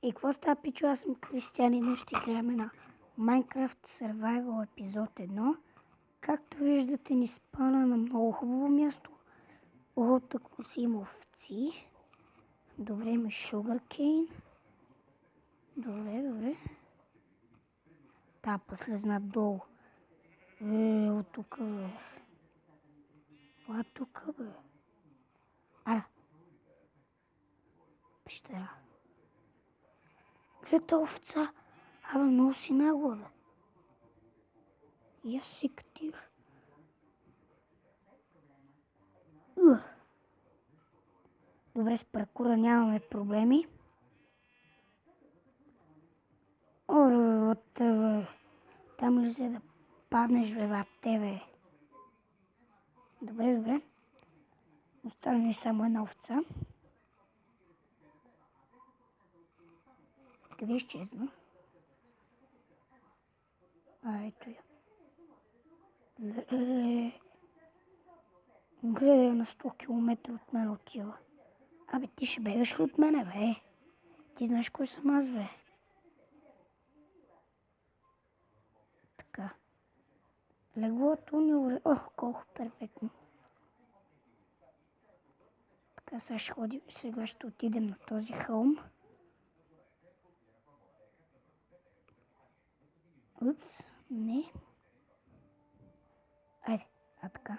И какво става, пичо? Аз съм Кристиан и днес ще играем на Minecraft Survival епизод 1. Както виждате, ни спана на много хубаво място. Тъкмо си има овци. Добре, има sugarcane. Добре. Та, слезна долу. От тук, бе. Това тук, бе. Ара. Пещера. Гледа овца. Абе, много си нагла, бе. И аз си катир. Добре, с паркура нямаме проблеми. Бе. Там ли се да паднеш, бе, тебе? Добре. Остана ми само една овца. Къде изчезна? Ето я. Гледай, на 100 км от мен отива. Абе, ти ще бегаш ли от мене, бе? Ти знаеш кой съм аз, бе? Така. Леглото ни уре... колко перфектно. Така, сега ще отидем на този хълм. Упс, не. Айде, така.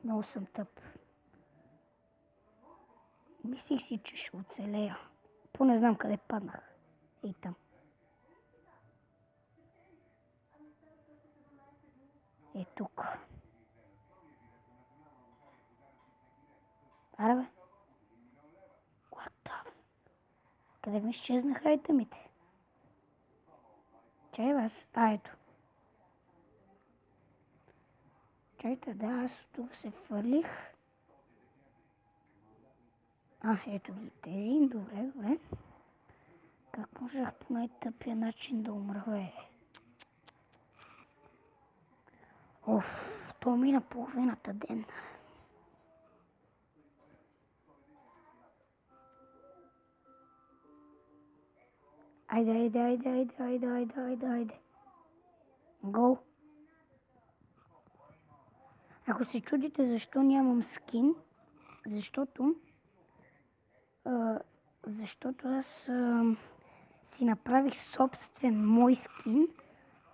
Много съм тъп. Мислих си, че ще оцелея. Не знам къде паднах. Ей там. Е тук. Ара, бе. What the... Къде ми изчезнаха айтемите? Чай, бе, аз... ето. Чайте, да, аз тук се фърлих. Ето ги тези. Добре. Как можех по най-тъпия начин да умра, бе? То мина половината ден. Айде. Го! Ако се чудите защо нямам скин, защото аз си направих собствен мой скин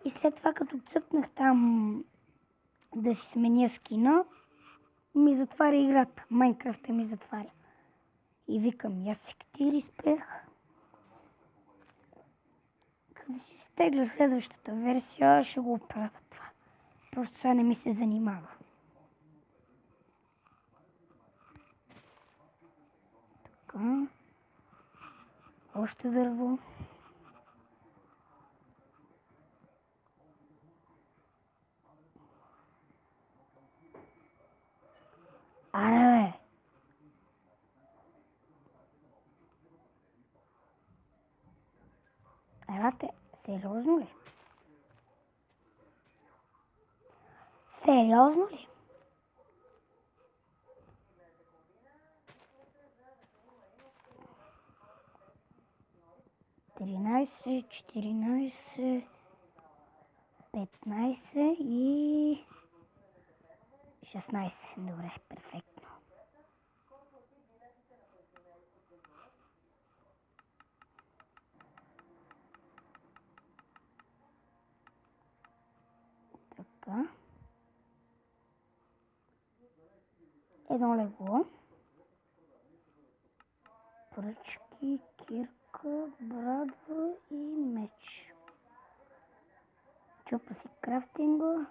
и след това като цъкнах там да си сменя скина, ми затваря играта. Майнкрафта ми затваря. И викам, аз си катири спрех. Като си стегля следващата версия, ще го оправя това. Просто сега не ми се занимава. Така. Още дърво. Аре, бе! Елате, сериозно ли? Сериозно ли? Тринайсет, 14, 15 и 16. Добре, перфектно. Така. Едно легло. Пръчки, кирка, брадва и меч. Чупа си крафтинга.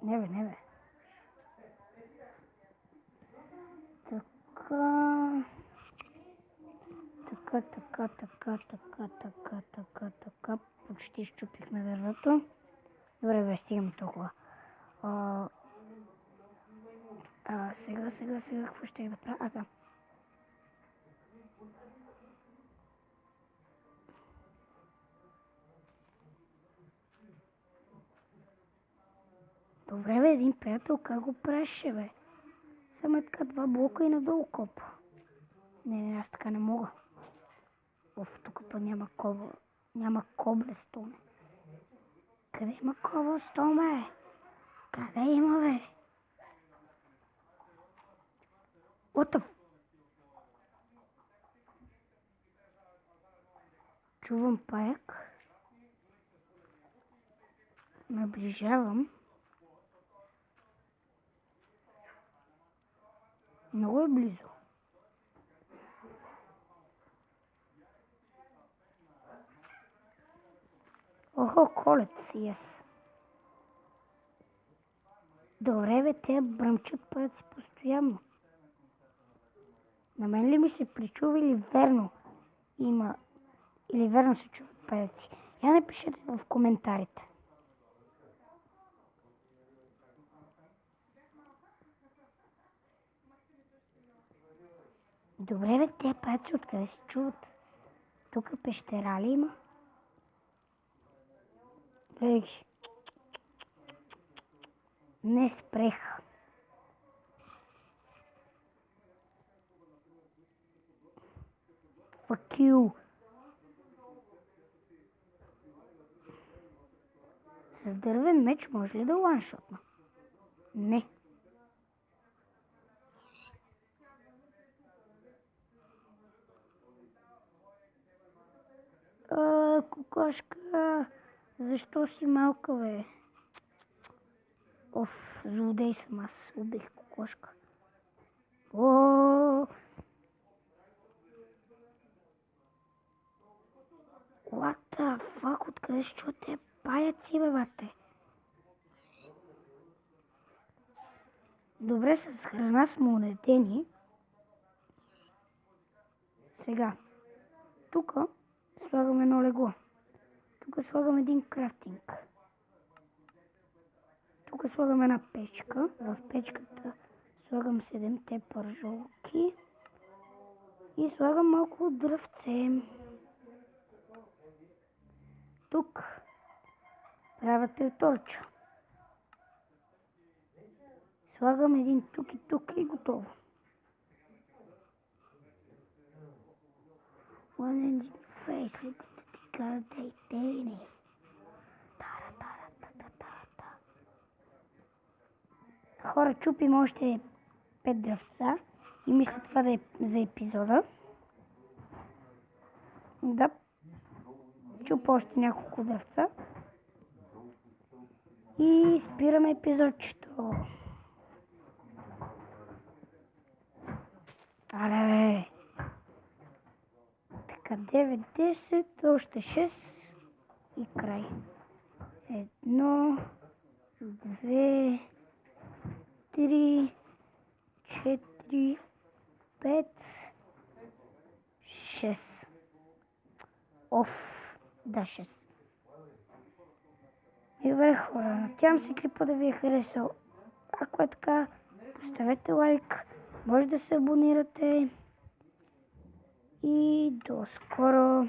Не бе. Така. Почти щупихме дървото. Добре, стигаме толкова. Сега, какво ще да правя? Да. Добре, бе, един приятел, как го правеше, бе? Само така 2 блока и надолу копа. Не, аз така не мога. Тук па няма коблестон. Къде има коблестон, бе? Къде има, бе? What the Чувам паяк. Наближавам. Много е близо. Охо, колец, yes. Добре, бе, те бръмчат паяци постоянно. На мен ли ми се причува или верно има, или верно се чуват паяци? Я напишете в коментарите. Добре, бе, те паяци откъде се чуват? Тук пещера ли има? Гледай ги. Не спреха. Fuck you. С дървен меч може ли да ланшотна? Не. Кокошка, защо си малка, бе? Злодей съм аз. Убих кокошка. What the fuck? Откъде ще чуят те паяци, бе, бате? Добре, с храна сме уредени. Сега, тук слагам едно легло. Тук слагам един крафтинг. Тук слагам една печка. В печката слагам 7-те пържолки. И слагам малко дръвце. Тук правя треторча. Слагам един тук и готово. One engine face, Хора, чупим още 5 дръвца и мисля това да е за епизода. Да. Чупа още няколко дръвца. И спираме епизодчето. Аре, бе. Така, 9, 10, още 6 и край. 1, 2, 3, 4, 5, 6. Да, 6. Добре, хора, надявам се клипа да ви е харесал. Ако е така, поставете лайк, може да се абонирате и до скоро!